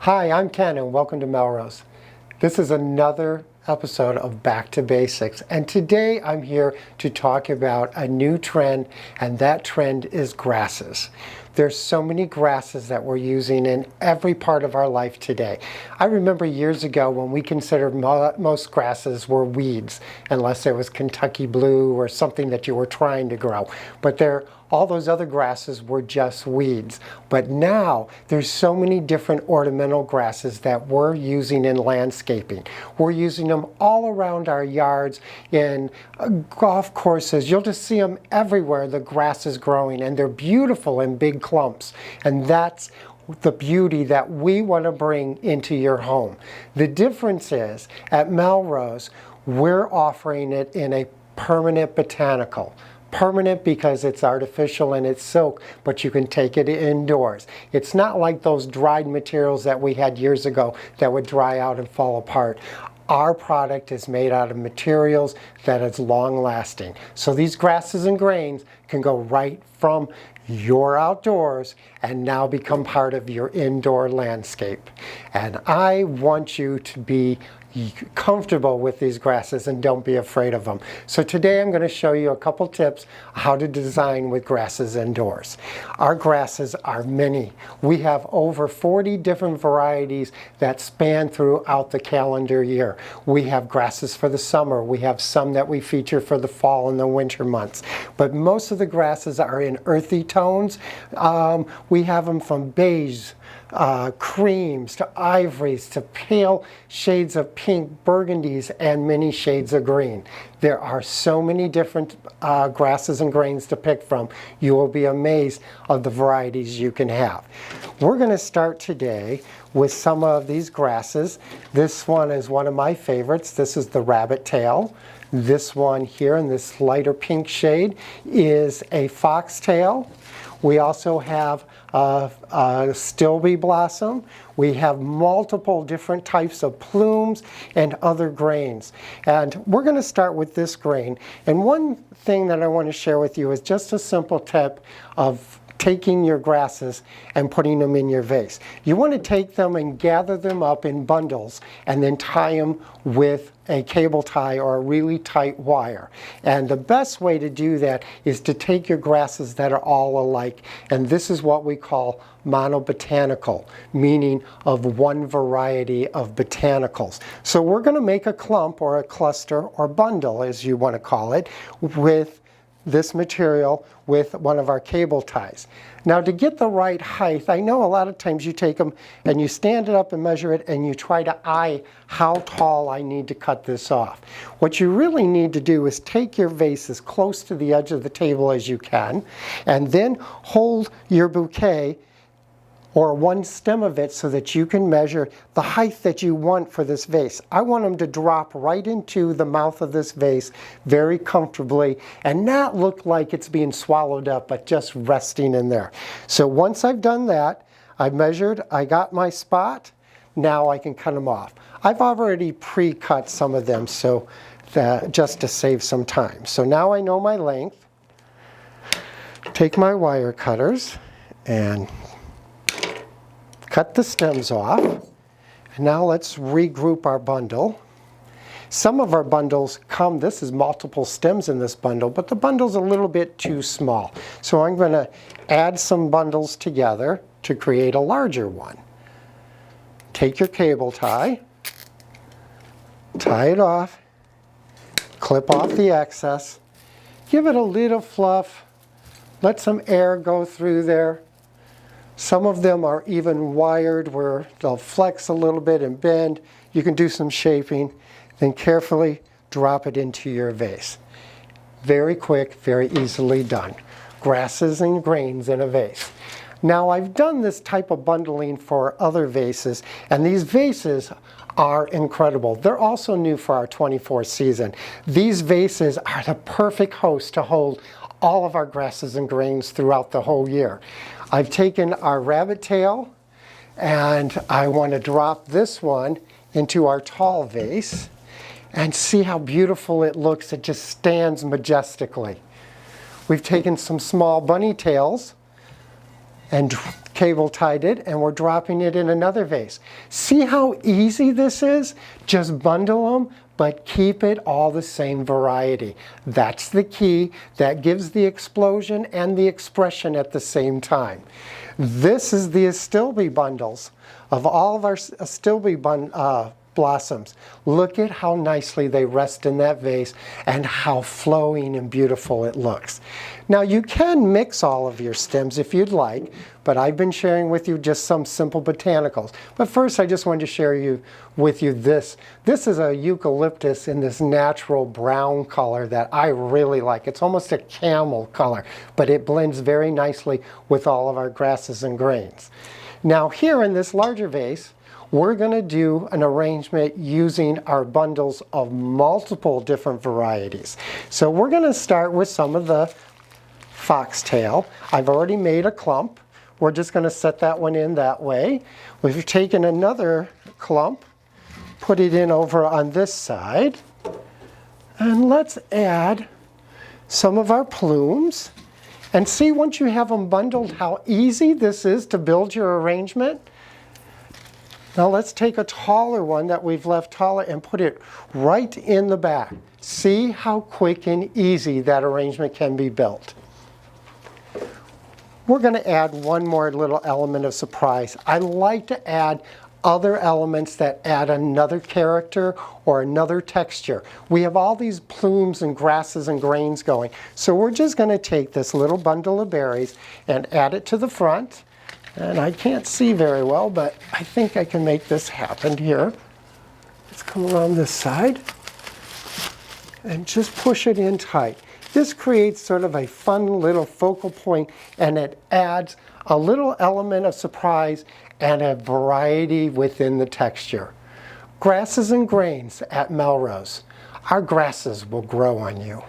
Hi, I'm Ken and welcome to Melrose. This is another episode of Back to Basics, and today I'm here to talk about a new trend, and that trend is grasses. There's so many grasses that we're using in every part of our life today. I remember years ago when we considered most grasses were weeds, unless it was Kentucky blue or something that you were trying to grow. But all those other grasses were just weeds. But now there's so many different ornamental grasses that we're using in landscaping. We're using them all around our yards, in golf courses. You'll just see them everywhere. The grass is growing and they're beautiful in big clumps. And that's the beauty that we want to bring into your home. The difference is at Melrose, we're offering it in a permanent botanical. Permanent because it's artificial and it's silk, but you can take it indoors. It's not like those dried materials that we had years ago that would dry out and fall apart. Our product is made out of materials that is long lasting. So these grasses and grains can go right from your outdoors and now become part of your indoor landscape. And I want you to be comfortable with these grasses and don't be afraid of them. So today I'm going to show you a couple tips how to design with grasses indoors. Our grasses are many. We have over 40 different varieties that span throughout the calendar year. We have grasses for the summer. We have some that we feature for the fall and the winter months. But most of the grasses are in earthy tones. We have them from beige, creams to ivories to pale shades of pink, burgundies, and many shades of green. There are so many different grasses and grains to pick from. You will be amazed of the varieties you can have. We're going to start today with some of these grasses. This one is one of my favorites. This is the rabbit tail. This one here in this lighter pink shade is a foxtail. We also have stilby blossom. We have multiple different types of plumes and other grains. And we're going to start with this grain. And one thing that I want to share with you is just a simple tip of taking your grasses and putting them in your vase. You want to take them and gather them up in bundles and then tie them with a cable tie or a really tight wire. And the best way to do that is to take your grasses that are all alike, and this is what we call monobotanical, meaning of one variety of botanicals. So we're going to make a clump or a cluster or bundle, as you want to call it, with this material with one of our cable ties. Now, to get the right height, I know a lot of times you take them and you stand it up and measure it and you try to eye how tall I need to cut this off. What you really need to do is take your vase as close to the edge of the table as you can, and then hold your bouquet or one stem of it so that you can measure the height that you want for this vase. I want them to drop right into the mouth of this vase very comfortably and not look like it's being swallowed up, but just resting in there. So once I've done that, I've measured, I got my spot, now I can cut them off. I've already pre-cut some of them so just to save some time. So now I know my length. Take my wire cutters and cut the stems off. And now let's regroup our bundle. Some of our bundles this is multiple stems in this bundle, but the bundle's a little bit too small. So I'm going to add some bundles together to create a larger one. Take your cable tie, tie it off, clip off the excess, give it a little fluff, let some air go through there. Some of them are even wired where they'll flex a little bit and bend. You can do some shaping, then carefully drop it into your vase. Very quick, very easily done. Grasses and grains in a vase. Now, I've done this type of bundling for other vases, and these vases are incredible. They're also new for our 24th season. These vases are the perfect host to hold all of our grasses and grains throughout the whole year. I've taken our rabbit tail and I want to drop this one into our tall vase and see how beautiful it looks. It just stands majestically. We've taken some small bunny tails and cable tied it, and we're dropping it in another vase. See how easy this is? Just bundle them, but keep it all the same variety. That's the key. That gives the explosion and the expression at the same time. This is the astilbe bundles of all of our astilbe blossoms. Look at how nicely they rest in that vase and how flowing and beautiful it looks. Now you can mix all of your stems if you'd like, but I've been sharing with you just some simple botanicals. But first I just wanted to share with you this. This is a eucalyptus in this natural brown color that I really like. It's almost a camel color, but it blends very nicely with all of our grasses and grains. Now here in this larger vase, we're going to do an arrangement using our bundles of multiple different varieties. So we're going to start with some of the foxtail. I've already made a clump. We're just going to set that one in that way. We've taken another clump, put it in over on this side, and let's add some of our plumes. And see, once you have them bundled, how easy this is to build your arrangement. Now let's take a taller one that we've left taller and put it right in the back. See how quick and easy that arrangement can be built. We're going to add one more little element of surprise. I like to add other elements that add another character or another texture. We have all these plumes and grasses and grains going. So we're just going to take this little bundle of berries and add it to the front. And I can't see very well, but I think I can make this happen here. Let's come around this side and just push it in tight. This creates sort of a fun little focal point, and it adds a little element of surprise and a variety within the texture. Grasses and grains at Melrose. Our grasses will grow on you.